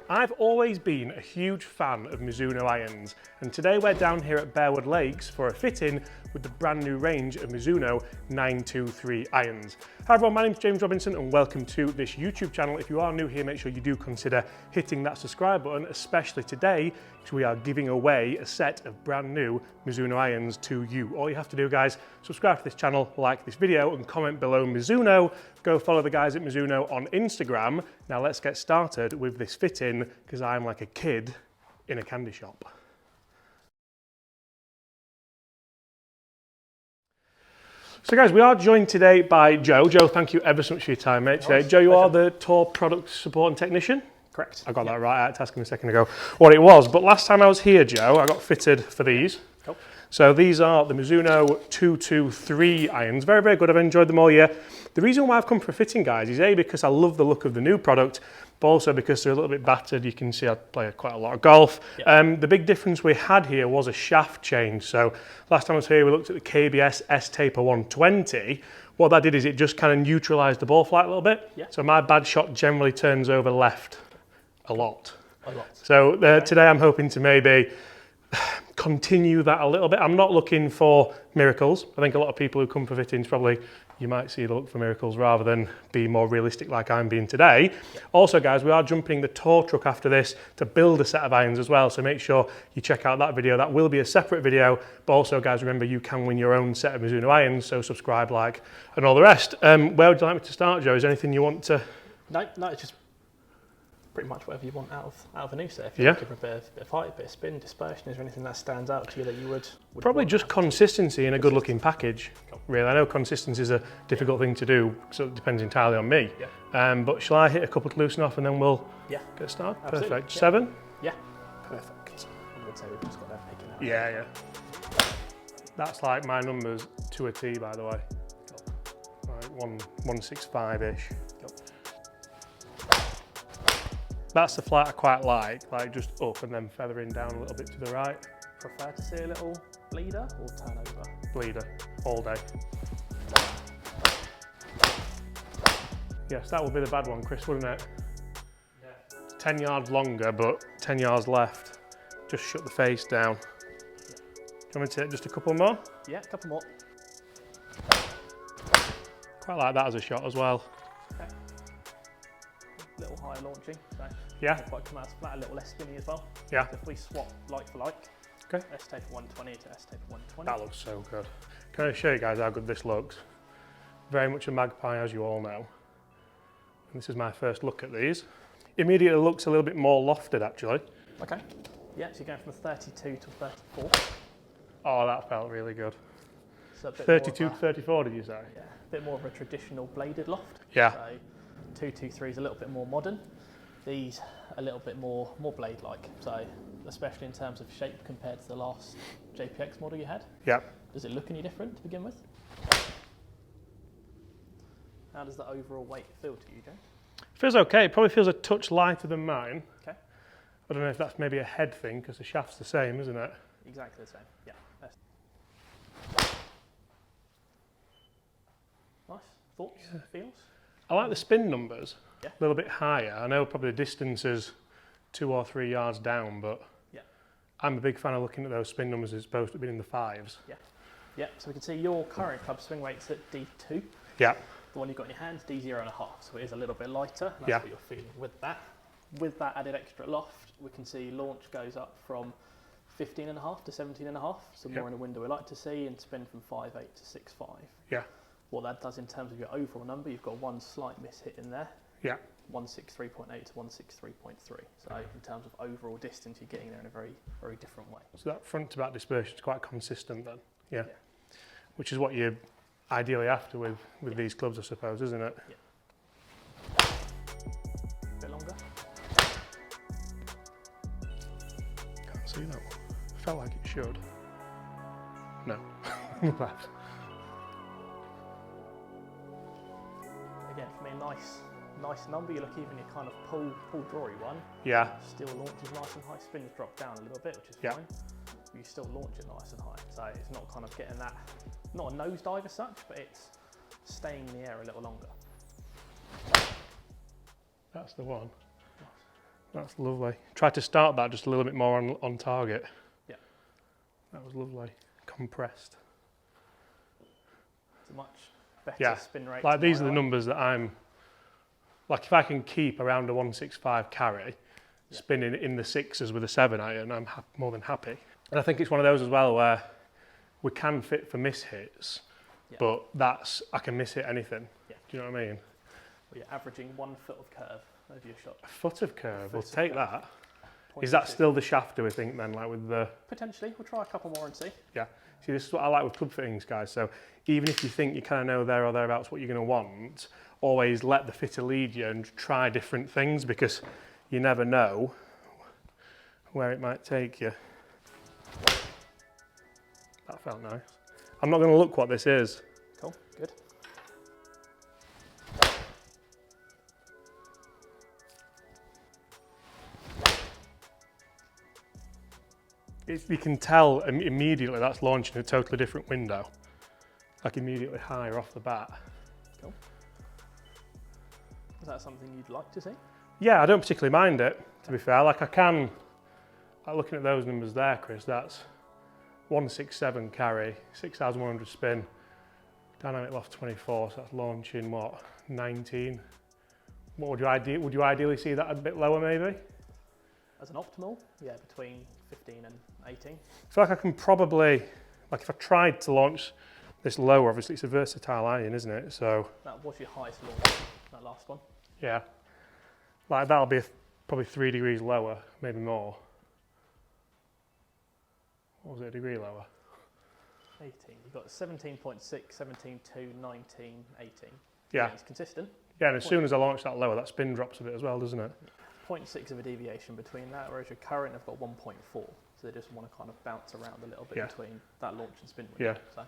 I've always been a huge fan of Mizuno irons, and today we're down here at Bearwood Lakes for a fit-in with the brand new range of Mizuno 923 irons. Hi everyone, my name's James Robinson and welcome to this YouTube channel. If you are new here, make sure you do consider hitting that subscribe button, especially today, because we are giving away a set of brand new Mizuno irons to you. All you have to do, guys, subscribe to this channel, like this video, and comment below Mizuno. Go follow the guys at Mizuno on Instagram. Now let's get started with this fit-in, because I'm like a kid in a candy shop. So guys, we are joined today by Joe. Joe, thank you ever so much for your time, mate, today. Joe, you are the Tour Product Support and Technician? Correct. I got that right. I had to ask him a second ago what it was. But last time I was here, Joe, I got fitted for these. Cool. So these are the Mizuno 223 irons. Very, very good. I've enjoyed them all year. The reason why I've come for a fitting, guys, is A, because I love the look of the new product, but also because they're a little bit battered. You can see I play quite a lot of golf. Yep. The big difference we had here was a shaft change. So last time I was here, we looked at the KBS S-Taper 120. What that did is it just kind of neutralised the ball flight a little bit. Yeah. So my bad shot generally turns over left a lot. So today I'm hoping to maybe continue that a little bit. I'm not looking for miracles. I think a lot of people who come for fittings probably, you might see the look for miracles rather than be more realistic like I'm being today. Yeah. Also, guys, we are jumping the tour truck after this to build a set of irons as well, so make sure you check out that video. That will be a separate video, but also, guys, remember you can win your own set of Mizuno irons, so subscribe, like, and all the rest. Where would you like me to start, Joe? Is there anything you want to... No, it's just pretty much whatever you want out of a new set. If you're looking for a bit of height, a bit of spin, dispersion, is there anything that stands out to you that you would probably just consistency in a good looking package. Cool. Really, I know consistency is a difficult thing to do, so it depends entirely on me. Yeah. But shall I hit a couple to loosen off and then we'll get started? Absolutely. Perfect. Yeah. 7? Yeah. Perfect. I would say we've just got them picking out. Yeah. That's like my numbers to a T, by the way. Cool. Right, 165-ish. Cool. That's the flight I quite like just up and then feathering down a little bit to the right. Prefer to see a little bleeder or turnover? Bleeder, all day. Yes, that would be the bad one, Chris, wouldn't it? Yeah. 10 yards longer, but 10 yards left. Just shut the face down. Yeah. Do you want me to take just a couple more? Yeah, a couple more. Quite like that as a shot as well. Okay. Little higher launching, so quite come out flat, a little less spinny as well. Yeah. So if we swap like for like, S-Taper 120 to S-Taper 120. That looks so good. Can I show you guys how good this looks? Very much a Magpie, as you all know. And this is my first look at these. Immediately looks a little bit more lofted, actually. Okay. Yeah, so you're going from a 32 to 34. Oh, that felt really good. So 32 to 34, did you say? Yeah, a bit more of a traditional bladed loft. Yeah. So 223 is a little bit more modern. These a little bit more blade-like. So especially in terms of shape compared to the last JPX model you had. Yeah. Does it look any different to begin with? How does the overall weight feel to you, Joe? Feels okay. It probably feels a touch lighter than mine. Okay. I don't know if that's maybe a head thing because the shaft's the same, isn't it? Exactly the same. Yeah. Nice. Thoughts? Feels? I like the spin numbers. Yeah. A little bit higher. I know probably the distance is 2 or 3 yards down, but I'm a big fan of looking at those spin numbers as opposed to being in the 5s. Yeah. Yeah. So we can see your current club swing weight's at D2. Yeah. The one you've got in your hands, D0.5. So it is a little bit lighter. That's what you're feeling with that. With that added extra loft, we can see launch goes up from 15.5 to 17.5. So more in the window we like to see, and spin from 5.8 to 6.5. Yeah. What that does in terms of your overall number, you've got one slight miss hit in there. Yeah. 163.8 to 163.3. So in terms of overall distance, you're getting there in a very, very different way. So that front to back dispersion is quite consistent then. Yeah. Which is what you're ideally after with these clubs, I suppose, isn't it? Yeah. A bit longer. Can't see that one. Felt like it should. No. Left. Again, for me, nice number. You look even your kind of pull drawy one. Yeah. Still launches nice and high. Spins drop down a little bit, which is fine. You still launch it nice and high. So it's not kind of getting that, not a nosedive as such, but it's staying in the air a little longer. That's the one. Nice. That's lovely. Try to start that just a little bit more on target. Yeah. That was lovely. Compressed. It's a much better spin rate. Like these are the numbers that I'm, like if I can keep around a 165 carry, spinning in the 6s with a 7 iron, I'm more than happy. And I think it's one of those as well where we can fit for miss hits, but I can miss hit anything. Yeah. Do you know what I mean? Well, you're averaging 1 foot of curve over your shot. A foot of curve, we'll take that. Is that still the shaft, do we think then, like with the... Potentially, we'll try a couple more and see. Yeah, see this is what I like with club fittings, guys. So even if you think you kind of know there or thereabouts what you're going to want, always let the fitter lead you and try different things, because you never know where it might take you. That felt nice. I'm not going to look what this is. Cool, good. You can tell immediately that's launching a totally different window. Like immediately higher off the bat. Cool. Is that something you'd like to see? Yeah, I don't particularly mind it, to be fair. Like I can, like looking at those numbers there, Chris, that's 167 carry, 6,100 spin, dynamic loft 24, so that's launching what, 19? What would you ideally see that a bit lower maybe? As an optimal, yeah, between 15 and 18. I feel like I can probably, like if I tried to launch this lower, obviously it's a versatile iron, isn't it? So that was your highest launch, that last one. Yeah, like that'll be probably 3 degrees lower, maybe more. What was it, a degree lower? 18, you've got 17.6, 17.2, 19, 18. Yeah. It's consistent. Yeah, and as soon as I launch that lower, that spin drops a bit as well, doesn't it? 0.6 of a deviation between that, whereas your current have got 1.4. So they just want to kind of bounce around a little bit between that launch and spin window. Yeah. So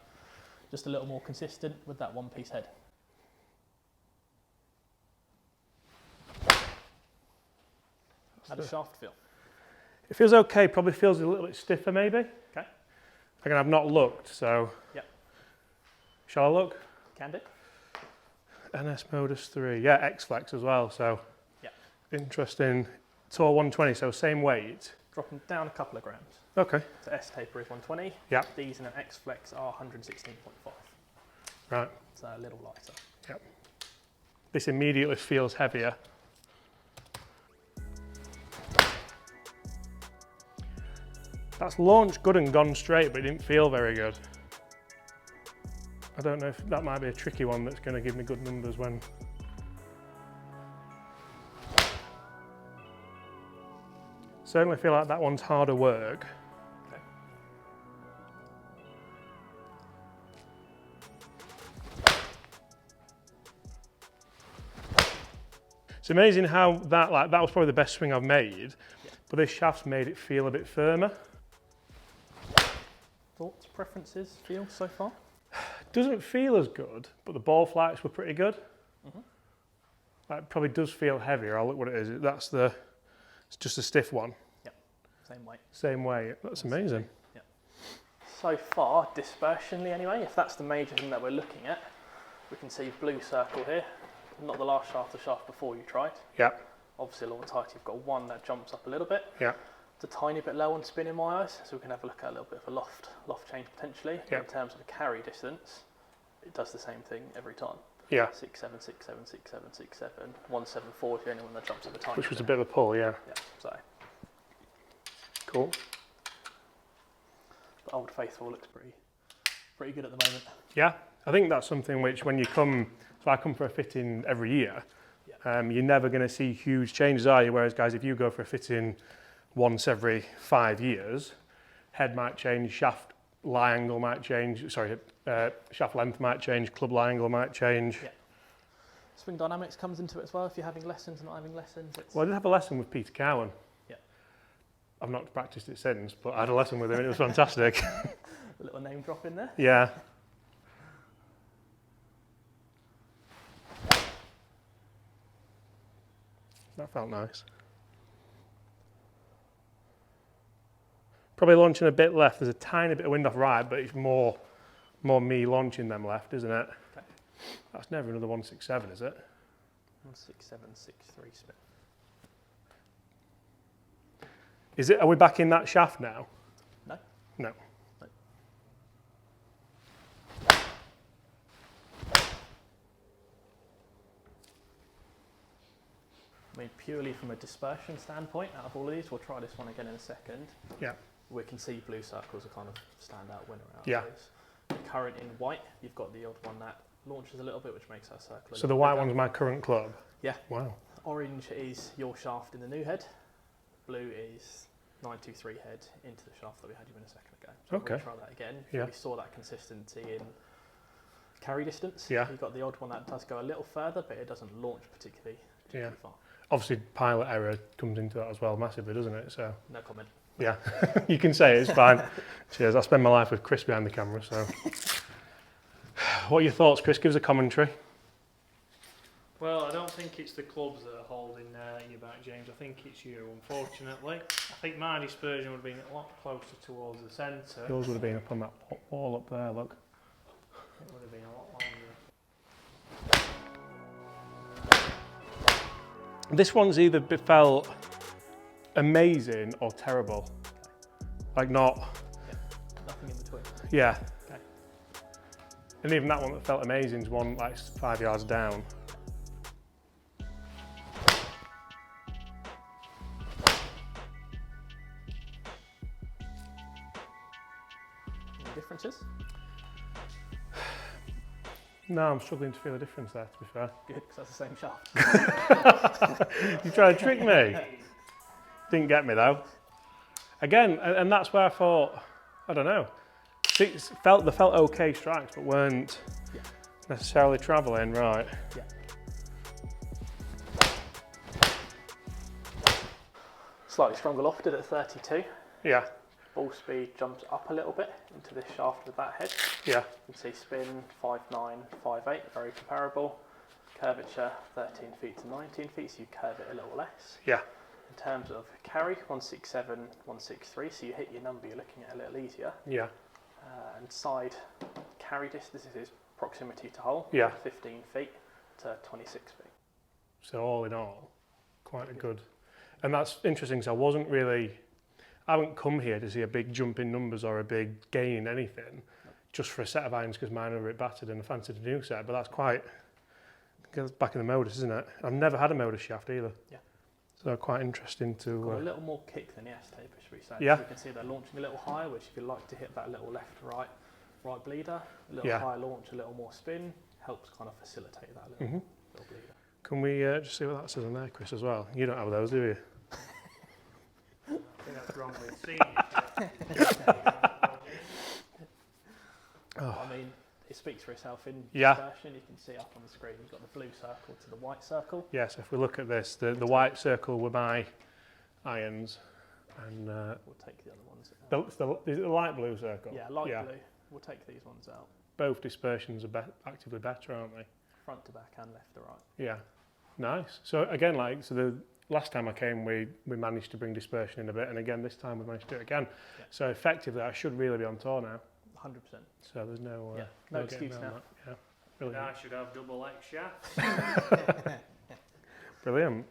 just a little more consistent with that one-piece head. How does shaft feel? It feels okay, probably feels a little bit stiffer maybe. Okay. Again, I've not looked, so. Yep. Shall I look? Can do. NS Modus 3, yeah, X-Flex as well, so. Yeah. Interesting. Tor 120, so same weight. Dropping down a couple of grams. Okay. So S taper is 120. Yeah. These in an X-Flex are 116.5. Right. So a little lighter. Yep. This immediately feels heavier. That's launched good and gone straight, but it didn't feel very good. I don't know if that might be a tricky one that's going to give me good numbers when... Certainly feel like that one's harder work. Okay. It's amazing how that was probably the best swing I've made, but this shaft's made it feel a bit firmer. Thoughts, preferences, feel so far? Doesn't feel as good, but the ball flights were pretty good. It probably does feel heavier. I'll look what it is. It's just a stiff one. Yep, same weight. Same weight. That's amazing. Yep. So far, dispersionally anyway, if that's the major thing that we're looking at, we can see blue circle here. Not the last shaft, the shaft before you tried. Yeah. Obviously along the tight you've got one that jumps up a little bit. Yeah. It's a tiny bit low on spin in my eyes, so we can have a look at a little bit of a loft change potentially. Yeah. In terms of a carry distance, it does the same thing every time. Yeah. 6, 7, 6, 7, 6, 7, 6, 7. 174 is the only one that jumps up a tiny Which was bit. a bit of a pull, yeah. Yeah, so. Cool. But Old Faithful looks pretty good at the moment. Yeah, I think that's something which when you come, so I come for a fitting every year, you're never going to see huge changes, are you? Whereas guys, if you go for a fitting once every 5 years, head might change, shaft lie angle might change, shaft length might change, club lie angle might change. Yeah. Swing dynamics comes into it as well if you're having lessons and not having lessons. Well, I did have a lesson with Peter Cowan. Yeah. I've not practiced it since, but I had a lesson with him and it was fantastic. A little name drop in there. Yeah. That felt nice. Probably launching a bit left. There's a tiny bit of wind off right, but it's more me launching them left, isn't it? Okay. That's never another 167, is it? 16763 spin. Are we back in that shaft now? No. No. I mean, purely from a dispersion standpoint, out of all of these, we'll try this one again in a second. Yeah. We can see blue circles are kind of standout winner out Yeah. of this. The current in white, you've got the odd one that launches a little bit, which makes that circle. So the white one's my current club? Yeah. Wow. Orange is your shaft in the new head. Blue is 923 head into the shaft that we had you in a second ago. So Okay. we'll try that again. Yeah. We saw that consistency in carry distance. Yeah. You've got the odd one that does go a little further, but it doesn't launch particularly far. Obviously, pilot error comes into that as well massively, doesn't it? So No comment. yeah, you can say it, it's fine. Cheers. I spend my life with Chris behind the camera, so. What are your thoughts, Chris? Give us a commentary. Well, I don't think it's the clubs that are holding you back, James. I think it's you, unfortunately. I think my dispersion would have been a lot closer towards the centre. Yours would have been up on that wall up there, look. It would have been a lot longer. This one's either felt amazing or terrible. Like not, Nothing in between. yeah. Okay. And even that one that felt amazing is one like 5 yards down. Any differences? No, I'm struggling to feel a difference there, to be fair. Good, because that's the same shaft. You trying to trick me? Didn't get me though. Again, and that's where I thought, I don't know. They felt okay strikes, but weren't necessarily travelling right. Yeah. Slightly stronger lofted at 32. Yeah, Ball speed jumps up a little bit into this shaft with that head. yeah, You can see spin 5.9, 5.8, very comparable. Curvature 13 feet to 19 feet, so you curve it a little less. yeah, In terms of carry, 167, 163, so you hit your number, you're looking at a little easier. yeah, And side carry distance, this is proximity to hole, Yeah. 15 feet to 26 feet. So all in all, quite a good. And that's interesting, so I haven't come here to see a big jump in numbers or a big gain in anything, just for a set of irons because mine are a bit battered and I fancied a new set, but that's back in the Modus, isn't it? I've never had a Modus shaft either. Yeah. So quite interesting Got to. a little more kick than the S-taper, should we say. Yeah. So you can see they're launching a little higher, which if you like to hit that little left-right bleeder, a little Yeah. higher launch, a little more spin, helps kind of facilitate that little bleeder. Can we just see what that says on there, Chris, as well? You don't have those, do you? I think that's wrong with senior. I mean, it speaks for itself in Yeah. dispersion. You can see up on the screen, you've got the blue circle to the white circle. Yes, if we look at this, the white circle were my irons, and We'll take the other ones out. is it the light blue circle? Yeah, light blue. We'll take these ones out. Both dispersions are actively better, aren't they? Front to back and left to right. Yeah, nice. So again, the last time I came, we managed to bring dispersion in a bit, and again this time we managed to do it again. Yeah. So effectively, I should really be on tour now. 100%. So there's no no getting excuse around now. that. Yeah, brilliant. I should have double X shafts. Brilliant.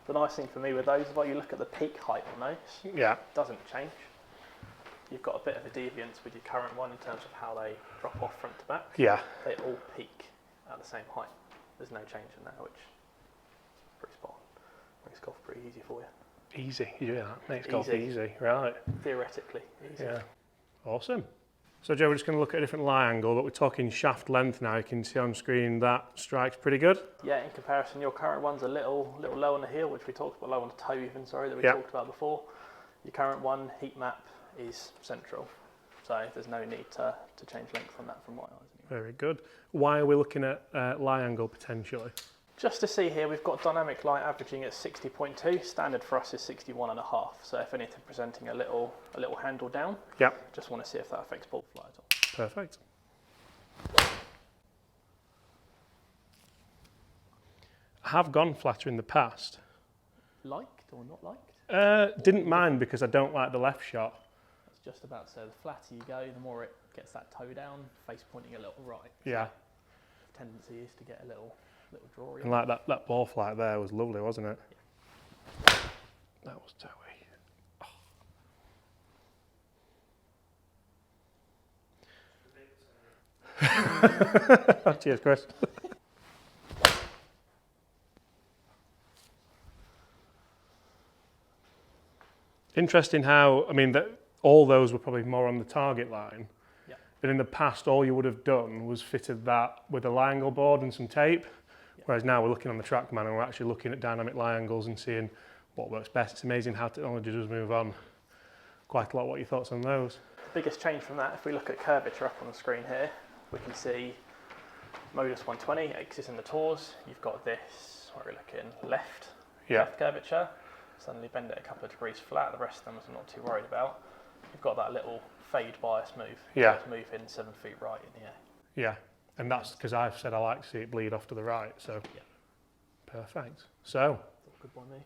The nice thing for me with those is when you look at the peak height on those, Yeah, it doesn't change. You've got a bit of a deviance with your current one in terms of how they drop off front to back. yeah, They all peak at the same height. There's no change in that, which is pretty spot on. Makes golf pretty easy for you. easy. You do that. Makes golf Easy. easy, right? Theoretically, easy. Yeah, awesome. So Joe, we're just going to look at a different lie angle, but we're talking shaft length now. You can see on screen that strike's pretty good. Yeah, in comparison, your current one's a little low on the heel, which we talked about, low on the toe even, sorry, that we Yeah. talked about before. Your current one, heat map, is central. So there's no need to change length on that from my eyes anyway. Very good. Why are we looking at lie angle potentially? Just to see here, we've got dynamic light averaging at 60.2. Standard for us is 61.5. So if anything, presenting a little handle down. Yep. Just want to see if that affects ball fly at all. Perfect. I have gone flatter in the past. Liked or not liked? Didn't mind because I don't like the left shot. I was just about to say, the flatter you go, the more it gets that toe down, face pointing a little right. Yeah. Tendency is to get a little draw. And like that ball flight there was lovely, wasn't it? That was toey. Oh, Cheers, Chris. Interesting how, I mean, that all those were probably more on the target line. Yeah. But in the past, all you would have done was fitted that with a lie angle board and some tape. Yeah. Whereas now we're looking on the TrackMan and we're actually looking at dynamic lie angles and seeing what works best. It's amazing how technology does move on quite a lot. What are your thoughts on those? The biggest change from that, if we look at curvature up on the screen here, we can see Modus 120 exists in the Tours. You've got this, where we're looking left curvature. Suddenly bend it a couple of degrees flat. The rest of them I'm not too worried about. You've got that little fade bias move. Yeah. To move in 7 feet right in the air. Yeah, and that's because I've said I like to see it bleed off to the right. So Yeah. Perfect. So Good one, me.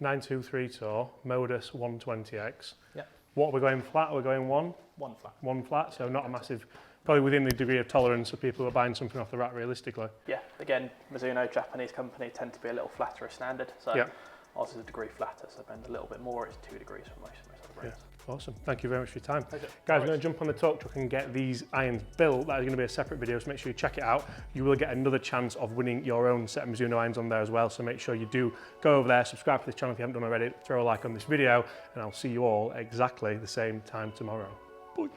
923 Tour, Modus 120X. Yeah. What are we going flat? Are we going one? One flat. One flat, so not a massive, probably within the degree of tolerance of people who are buying something off the rack realistically. Yeah, again, Mizuno, Japanese company, tend to be a little flatter as standard. So Yeah. ours is a degree flatter, so bend a little bit more. It's 2 degrees from most other brands. Awesome. Thank you very much for your time. Pleasure. Guys, we're going to jump on the talk truck and get these irons built. That is going to be a separate video, so make sure you check it out. You will get another chance of winning your own set of Mizuno irons on there as well, so make sure you do go over there, subscribe to this channel if you haven't done already, throw a like on this video, and I'll see you all exactly the same time tomorrow. Bye.